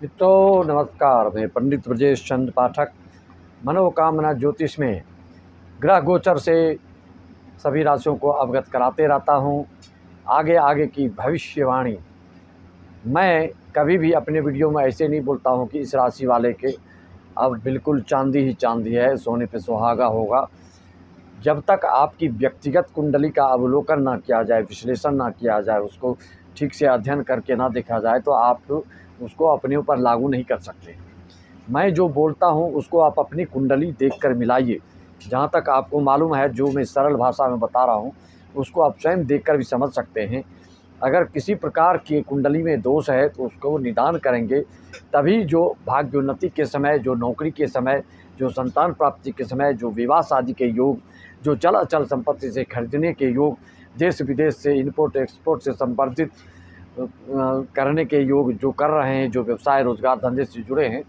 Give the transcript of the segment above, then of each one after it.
मित्रों नमस्कार। मैं पंडित ब्रजेश चंद्र पाठक मनोकामना ज्योतिष में ग्रह गोचर से सभी राशियों को अवगत कराते रहता हूँ। आगे आगे की भविष्यवाणी मैं कभी भी अपने वीडियो में ऐसे नहीं बोलता हूँ कि इस राशि वाले के अब बिल्कुल चांदी ही चांदी है, सोने पे सुहागा होगा। जब तक आपकी व्यक्तिगत कुंडली का अवलोकन ना किया जाए, विश्लेषण ना किया जाए, उसको ठीक से अध्ययन करके ना देखा जाए तो आप उसको अपने ऊपर लागू नहीं कर सकते। मैं जो बोलता हूँ उसको आप अपनी कुंडली देखकर मिलाइए। जहाँ तक आपको मालूम है, जो मैं सरल भाषा में बता रहा हूँ उसको आप स्वयं देखकर भी समझ सकते हैं। अगर किसी प्रकार की कुंडली में दोष है तो उसको निदान करेंगे, तभी जो भाग्योन्नति के समय, जो नौकरी के समय, जो संतान प्राप्ति के समय, जो विवाह शादी के योग, जो चल अचल संपत्ति से खरीदने के योग, देश विदेश से इम्पोर्ट एक्सपोर्ट से संवर्धित करने के योग जो कर रहे हैं, जो व्यवसाय रोजगार धंधे से जुड़े हैं,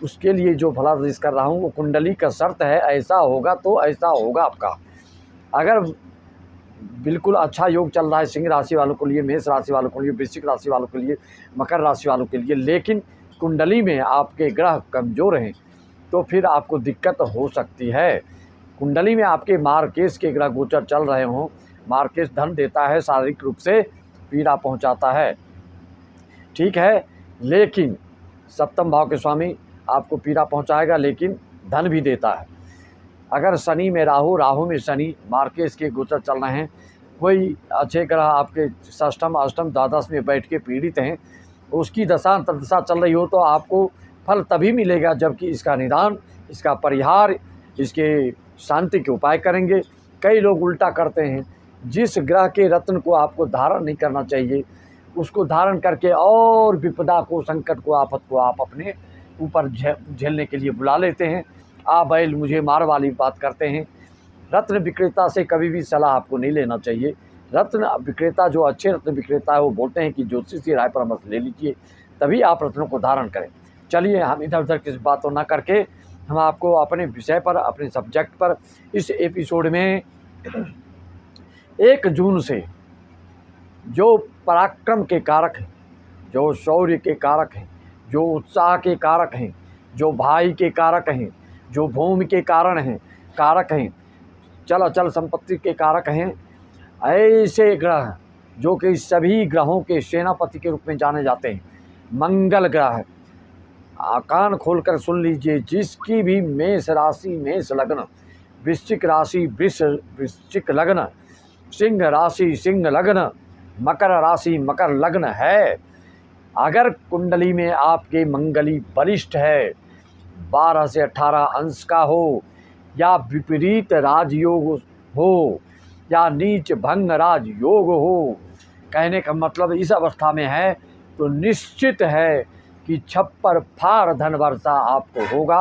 उसके लिए जो फलादेश कर रहा हूँ वो कुंडली का शर्त है। ऐसा होगा तो ऐसा होगा आपका। अगर बिल्कुल अच्छा योग चल रहा है सिंह राशि वालों के लिए, मेष राशि वालों के लिए, वृश्चिक राशि वालों के लिए, मकर राशि वालों के लिए, लेकिन कुंडली में आपके ग्रह कमज़ोर हैं तो फिर आपको दिक्कत हो सकती है। कुंडली में आपके मार्केश के ग्रह गोचर चल रहे हों, मार्केश धन देता है, शारीरिक रूप से पीड़ा पहुंचाता है, ठीक है, लेकिन सप्तम भाव के स्वामी आपको पीड़ा पहुंचाएगा लेकिन धन भी देता है। अगर शनि में राहु, राहु में शनि, मार्केश के गोचर चल रहे हैं, कोई अच्छे ग्रह आपके षष्ठम अष्टम द्वादश में बैठ के पीड़ित हैं, उसकी दशा अंतर्दशा चल रही हो तो आपको फल तभी मिलेगा जबकि इसका निदान, इसका परिहार, इसके शांति के उपाय करेंगे। कई लोग उल्टा करते हैं, जिस ग्रह के रत्न को आपको धारण नहीं करना चाहिए उसको धारण करके और विपदा को, संकट को, आफत को आप अपने ऊपर झेलने के लिए बुला लेते हैं। आ बैल मुझे मार वाली बात करते हैं। रत्न विक्रेता से कभी भी सलाह आपको नहीं लेना चाहिए। रत्न विक्रेता, जो अच्छे रत्न विक्रेता है, वो बोलते हैं कि ज्योतिषी से राय परामर्श ले लीजिए तभी आप रत्नों को धारण करें। चलिए, हम इधर उधर किस बातों ना करके हम आपको अपने विषय पर, अपने सब्जेक्ट पर इस एपिसोड में 1 जून से जो पराक्रम के कारक हैं, जो शौर्य के कारक हैं, जो उत्साह के कारक हैं, जो भाई के कारक हैं, जो भूमि के कारक हैं, चल अचल संपत्ति के कारक हैं, ऐसे ग्रह जो कि सभी ग्रहों के सेनापति के रूप में जाने जाते हैं, मंगल ग्रह। कान खोलकर सुन लीजिए, जिसकी भी मेष राशि मेष लग्न, वृश्चिक राशि वृश्चिक लग्न, सिंह राशि सिंह लग्न, मकर राशि मकर लग्न है, अगर कुंडली में आपके मंगली बलिष्ठ है, 12 से 18 अंश का हो, या विपरीत राजयोग हो, या नीच भंग राजयोग हो, कहने का मतलब इस अवस्था में है तो निश्चित है कि छप्पर फार धन वर्षा आपको होगा।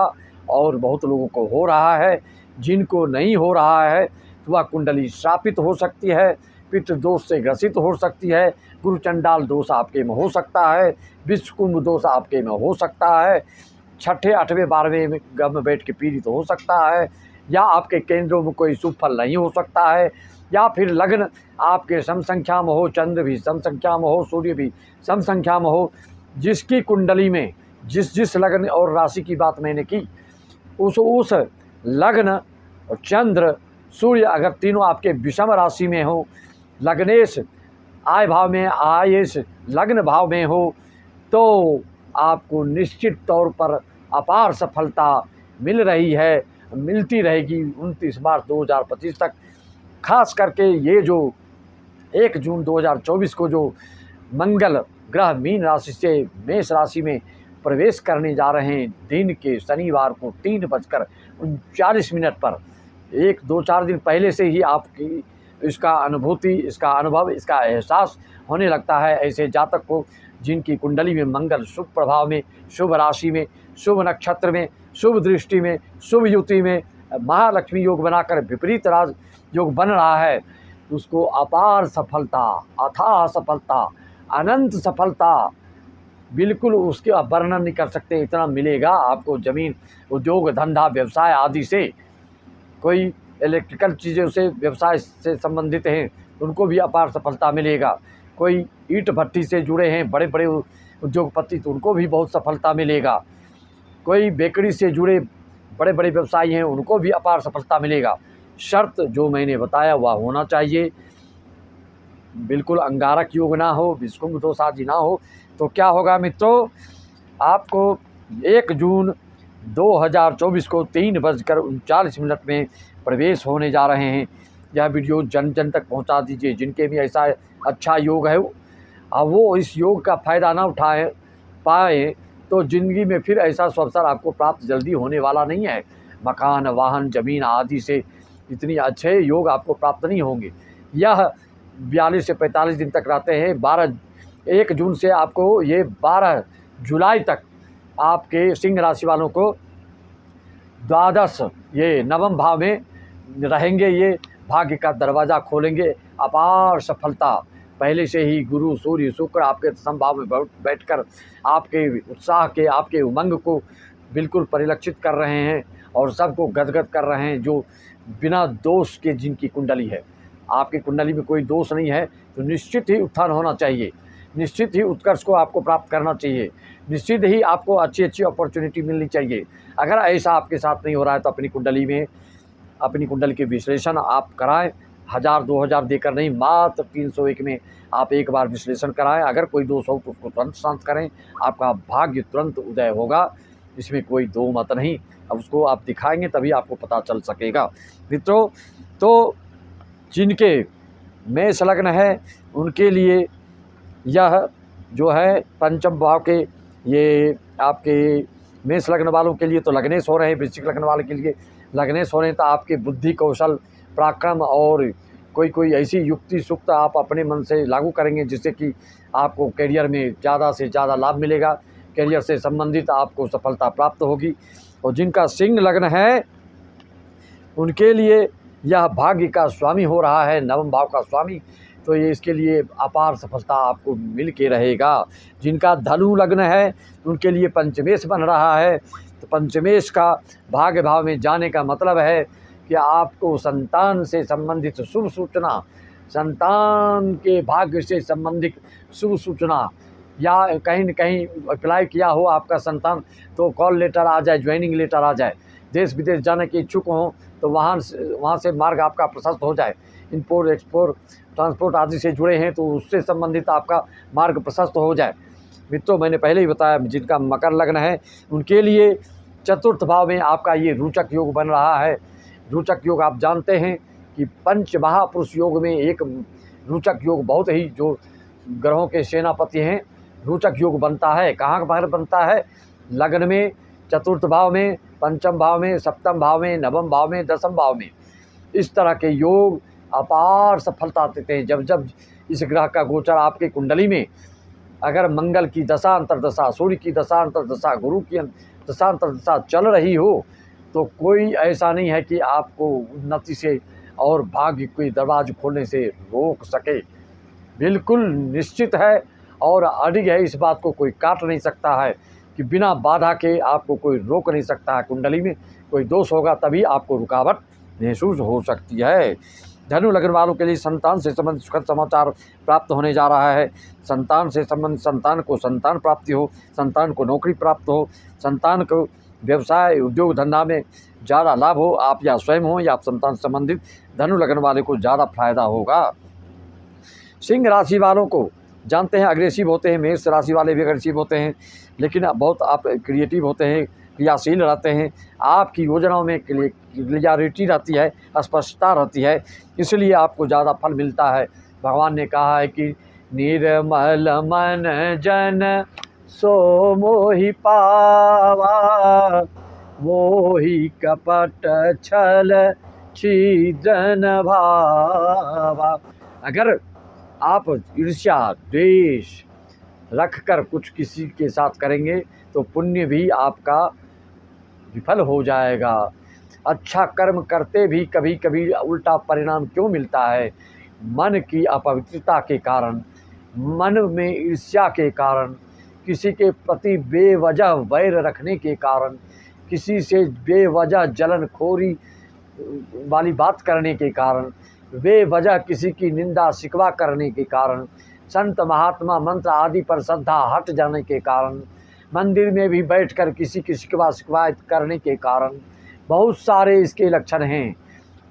और बहुत लोगों को हो रहा है, जिनको नहीं हो रहा है तो वह कुंडली श्रापित हो सकती है, पितृ दोष से ग्रसित हो सकती है, गुरु चंडाल दोष आपके में हो सकता है, विश्व कुंभ दोष आपके में हो सकता है, 6ठे 8वें 12वें ग्रह में बैठ के पीड़ित हो सकता है, या आपके केंद्रों में कोई शुभ फल नहीं हो सकता है, या फिर लग्न आपके सम संख्या में हो, चंद्र भी सम संख्या में हो, सूर्य भी सम संख्या में हो। जिसकी कुंडली में जिस लग्न और राशि की बात मैंने की, उस लग्न, चंद्र, सूर्य अगर तीनों आपके विषम राशि में हो, लग्नेश आय भाव में, आयेश लग्न भाव में हो, तो आपको निश्चित तौर पर अपार सफलता मिल रही है, मिलती रहेगी 29 मार्च 2025 तक। खास करके ये जो 1 जून 2024 को जो मंगल ग्रह मीन राशि से मेष राशि में प्रवेश करने जा रहे हैं, दिन के शनिवार को 3:39 पर, 1-2-4 दिन पहले से ही आपकी इसका अनुभूति, इसका अनुभव, इसका एहसास होने लगता है। ऐसे जातक को जिनकी कुंडली में मंगल शुभ प्रभाव में, शुभ राशि में, शुभ नक्षत्र में, शुभ दृष्टि में, शुभ युति में महालक्ष्मी योग बनाकर विपरीत राज योग बन रहा है, उसको अपार सफलता, अथाह सफलता, अनंत सफलता, बिल्कुल उसके वर्णन नहीं कर सकते, इतना मिलेगा आपको। जमीन, उद्योग, धंधा, व्यवसाय आदि से, कोई इलेक्ट्रिकल चीज़ों से व्यवसाय से संबंधित हैं उनको भी अपार सफलता मिलेगा। कोई ईंट भट्टी से जुड़े हैं, बड़े बड़े उद्योगपति तो उनको भी बहुत सफलता मिलेगा। कोई बेकरी से जुड़े बड़े बड़े व्यवसायी हैं, उनको भी अपार सफलता मिलेगा। शर्त जो मैंने बताया वह होना चाहिए, बिल्कुल अंगारक योग ना हो, विषकुंभ दोष आदि ना हो। तो क्या होगा मित्रों, आपको 1 जून 2024 को 3:39 में प्रवेश होने जा रहे हैं। यह वीडियो जन जन तक पहुंचा दीजिए, जिनके भी ऐसा अच्छा योग है अब वो इस योग का फ़ायदा ना उठाए पाए तो ज़िंदगी में फिर ऐसा अवसर आपको प्राप्त जल्दी होने वाला नहीं है। मकान, वाहन, ज़मीन आदि से इतनी अच्छे योग आपको प्राप्त नहीं होंगे। यह 42 से 45 दिन तक रहते हैं। 1 जून से आपको ये 12 जुलाई तक आपके सिंह राशि वालों को द्वादश ये नवम भाव में रहेंगे। ये भाग्य का दरवाज़ा खोलेंगे। अपार सफलता पहले से ही गुरु, सूर्य, शुक्र आपके दशम भाव में बैठकर आपके उत्साह के, आपके उमंग को बिल्कुल परिलक्षित कर रहे हैं और सबको गदगद कर रहे हैं। जो बिना दोष के जिनकी कुंडली है, आपकी कुंडली में कोई दोष नहीं है, तो निश्चित ही उत्थान होना चाहिए, निश्चित ही उत्कर्ष को आपको प्राप्त करना चाहिए, निश्चित ही आपको अच्छी अच्छी अपॉर्चुनिटी मिलनी चाहिए। अगर ऐसा आपके साथ नहीं हो रहा है तो अपनी कुंडली में, अपनी कुंडली के विश्लेषण आप कराएं। 1000-2000 देकर नहीं, मात्र 301 में आप एक बार विश्लेषण कराएं। अगर कोई दोष हो तो उसको तुरंत शांत करें, आपका भाग्य तुरंत उदय होगा, इसमें कोई दो मत नहीं। अब उसको आप दिखाएंगे तभी आपको पता चल सकेगा। मित्रों, तो जिनके मेष लग्न है उनके लिए यह जो है पंचम भाव के, ये आपके मेष लग्न वालों के लिए तो लग्नेश हो रहे हैं। वृश्चिक लग्न वाले के लिए लग्नेश हो रहे हैं, तो आपके बुद्धि, कौशल, पराक्रम और कोई ऐसी युक्ति सुक्त आप अपने मन से लागू करेंगे जिससे कि आपको करियर में ज़्यादा से ज़्यादा लाभ मिलेगा। करियर से संबंधित आपको सफलता प्राप्त होगी। और जिनका सिंह लग्न है उनके लिए यह भाग्य का स्वामी हो रहा है, नवम भाव का स्वामी, तो ये इसके लिए अपार सफलता आपको मिल के रहेगा। जिनका धनु लग्न है उनके लिए पंचमेश बन रहा है, तो पंचमेश का भाग्य भाव में जाने का मतलब है कि आपको संतान से संबंधित शुभ सूचना, संतान के भाग्य से संबंधित शुभ सूचना, या कहीं न कहीं अप्लाई किया हो आपका संतान तो कॉल लेटर आ जाए, ज्वाइनिंग लेटर आ जाए। देश विदेश जाने के इच्छुक हों तो वहाँ से मार्ग आपका प्रशस्त हो जाए। इम्पोर्ट, एक्सपोर्ट, ट्रांसपोर्ट आदि से जुड़े हैं तो उससे संबंधित आपका मार्ग प्रशस्त हो जाए। मित्रों, मैंने पहले ही बताया जिनका मकर लग्न है उनके लिए चतुर्थ भाव में आपका ये रोचक योग बन रहा है। रोचक योग आप जानते हैं कि पंच महापुरुष योग में एक रोचक योग, बहुत ही जो ग्रहों के सेनापति हैं, रोचक योग बनता है। कहाँ पर बनता है? लग्न में, चतुर्थ भाव में, पंचम भाव में, सप्तम भाव में, नवम भाव में, दसम भाव में। इस तरह के योग अपार सफलता देते हैं। जब जब इस ग्रह का गोचर आपके कुंडली में, अगर मंगल की दशा अंतर्दशा, सूर्य की दशा अंतर्दशा, गुरु की दशा अंतर्दशा चल रही हो तो कोई ऐसा नहीं है कि आपको उन्नति से और भाग्य के दरवाजे खोलने से रोक सके। बिल्कुल निश्चित है और अडिग है, इस बात को कोई काट नहीं सकता है कि बिना बाधा के आपको कोई रोक नहीं सकता है। कुंडली में कोई दोष होगा तभी आपको रुकावट महसूस हो सकती है। धनु लग्न वालों के लिए संतान से संबंधित सुखद समाचार प्राप्त होने जा रहा है। संतान से संबंधित, संतान को संतान प्राप्ति हो, संतान को नौकरी प्राप्त हो, संतान को व्यवसाय, उद्योग, धंधा में ज़्यादा लाभ हो, आप या स्वयं हो या आप संतान से संबंधित, धनु लग्न वाले को ज़्यादा फायदा होगा। सिंह राशि वालों को जानते हैं अग्रेसिव होते हैं, मेष राशि वाले भी अग्रेसिव होते हैं, लेकिन बहुत आप क्रिएटिव होते हैं, क्रियाशील रहते हैं। आपकी योजनाओं में क्लियरिटी रहती है, स्पष्टता रहती है, इसलिए आपको ज़्यादा फल मिलता है। भगवान ने कहा है कि निर्मल मन जन सो मोहि पावा, मोहि कपट छल छिद्रन भावा। अगर आप ईर्ष्या, द्वेष रख कर कुछ किसी के साथ करेंगे तो पुण्य भी आपका विफल हो जाएगा। अच्छा कर्म करते भी कभी कभी उल्टा परिणाम क्यों मिलता है? मन की अपवित्रता के कारण, मन में ईर्ष्या के कारण, किसी के प्रति बेवजह वैर रखने के कारण, किसी से बेवजह जलनखोरी वाली बात करने के कारण, बेवजह किसी की निंदा शिकवा करने के कारण संत महात्मा मंत्र आदि पर श्रद्धा हट जाने के कारण, मंदिर में भी बैठकर किसी की शिकायत करने के कारण बहुत सारे इसके लक्षण हैं।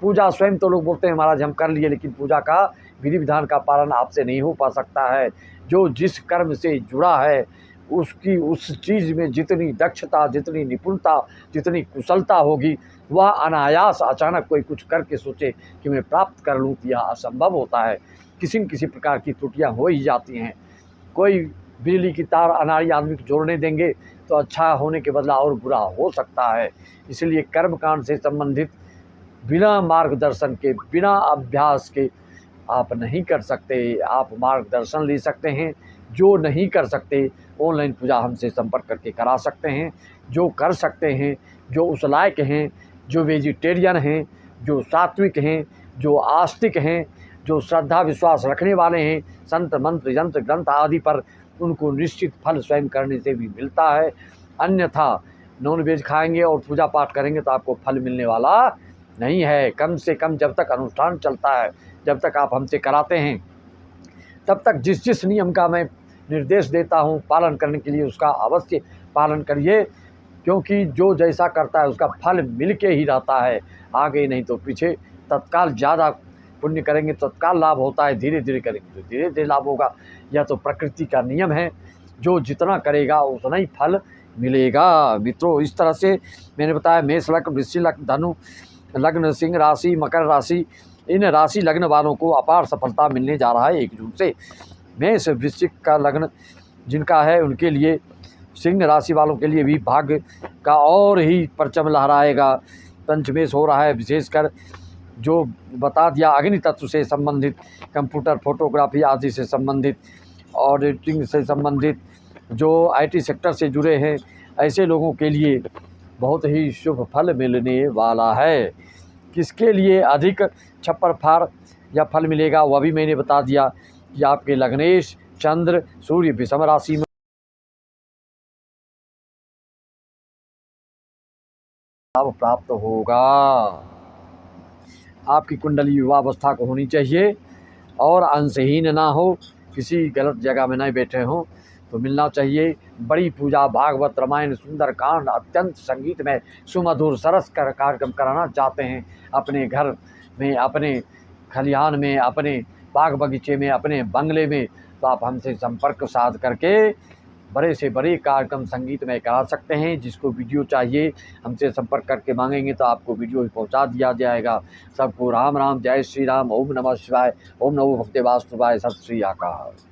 पूजा स्वयं तो लोग बोलते हैं महाराज हम कर लिए, लेकिन पूजा का विधि विधान का पालन आपसे नहीं हो पा सकता है। जो जिस कर्म से जुड़ा है उसकी उस चीज़ में जितनी दक्षता, जितनी निपुणता, जितनी कुशलता होगी, वह अनायास अचानक कोई कुछ करके सोचे कि मैं प्राप्त कर लूँ, यह असंभव होता है। किसी न किसी प्रकार की त्रुटियाँ हो ही जाती हैं। कोई बिजली की तार अनाड़ी आदमी को जोड़ने देंगे तो अच्छा होने के बदला और बुरा हो सकता है। इसलिए कर्मकांड से संबंधित बिना मार्गदर्शन के, बिना अभ्यास के आप नहीं कर सकते। आप मार्गदर्शन ले सकते हैं। जो नहीं कर सकते ऑनलाइन पूजा हमसे संपर्क करके करा सकते हैं। जो कर सकते हैं, जो उस लायक हैं, जो वेजिटेरियन हैं, जो सात्विक हैं, जो आस्तिक हैं, जो श्रद्धा विश्वास रखने वाले हैं संत मंत्र यंत्र ग्रंथ आदि पर, उनको निश्चित फल स्वयं करने से भी मिलता है। अन्यथा नॉन वेज खाएंगे और पूजा पाठ करेंगे तो आपको फल मिलने वाला नहीं है। कम से कम जब तक अनुष्ठान चलता है, जब तक आप हमसे कराते हैं, तब तक जिस जिस नियम का मैं निर्देश देता हूं पालन करने के लिए उसका अवश्य पालन करिए, क्योंकि जो जैसा करता है उसका फल मिल के ही रहता है, आगे नहीं तो पीछे। तत्काल ज़्यादा पुण्य करेंगे तो तत्काल लाभ होता है, धीरे धीरे करेंगे तो धीरे धीरे लाभ होगा। यह तो प्रकृति का नियम है, जो जितना करेगा उतना ही फल मिलेगा। मित्रों, इस तरह से मैंने बताया मेष लग्न, वृश्चिक लग्न, धनु लग्न, सिंह राशि, मकर राशि, इन राशि लग्न वालों को अपार सफलता मिलने जा रहा है 1 जून से। मेष वृश्चिक का लग्न जिनका है उनके लिए, सिंह राशि वालों के लिए भी भाग्य का और ही परचम लहराएगा। पंचमेश हो रहा है, विशेषकर जो बता दिया अग्नि तत्व से संबंधित, कंप्यूटर फोटोग्राफी आदि से संबंधित, ऑडिटिंग से संबंधित, जो आईटी सेक्टर से जुड़े हैं, ऐसे लोगों के लिए बहुत ही शुभ फल मिलने वाला है। किसके लिए अधिक छप्पर फाड़ या फल मिलेगा वह भी मैंने बता दिया कि आपके लग्नेश चंद्र सूर्य विषम राशि में लाभ प्राप्त होगा। आपकी कुंडली युवावस्था को होनी चाहिए और अंशहीन ना हो, किसी गलत जगह में नहीं बैठे हों तो मिलना चाहिए। बड़ी पूजा, भागवत, रामायण, सुंदर कांड, अत्यंत संगीत में सुमधुर सरस कर कार्यक्रम कराना चाहते हैं अपने घर में, अपने खलिहान में, अपने बाग बगीचे में, अपने बंगले में, तो आप हमसे संपर्क साध करके बड़े से बड़े कार्यक्रम संगीत में करा सकते हैं। जिसको वीडियो चाहिए हमसे संपर्क करके मांगेंगे तो आपको वीडियो भी पहुंचा दिया जाएगा। सबको राम राम, जय श्री राम, ओम नमः शिवाय, ओम नमो भगवते वासुदेवाय, सत श्री अकाल।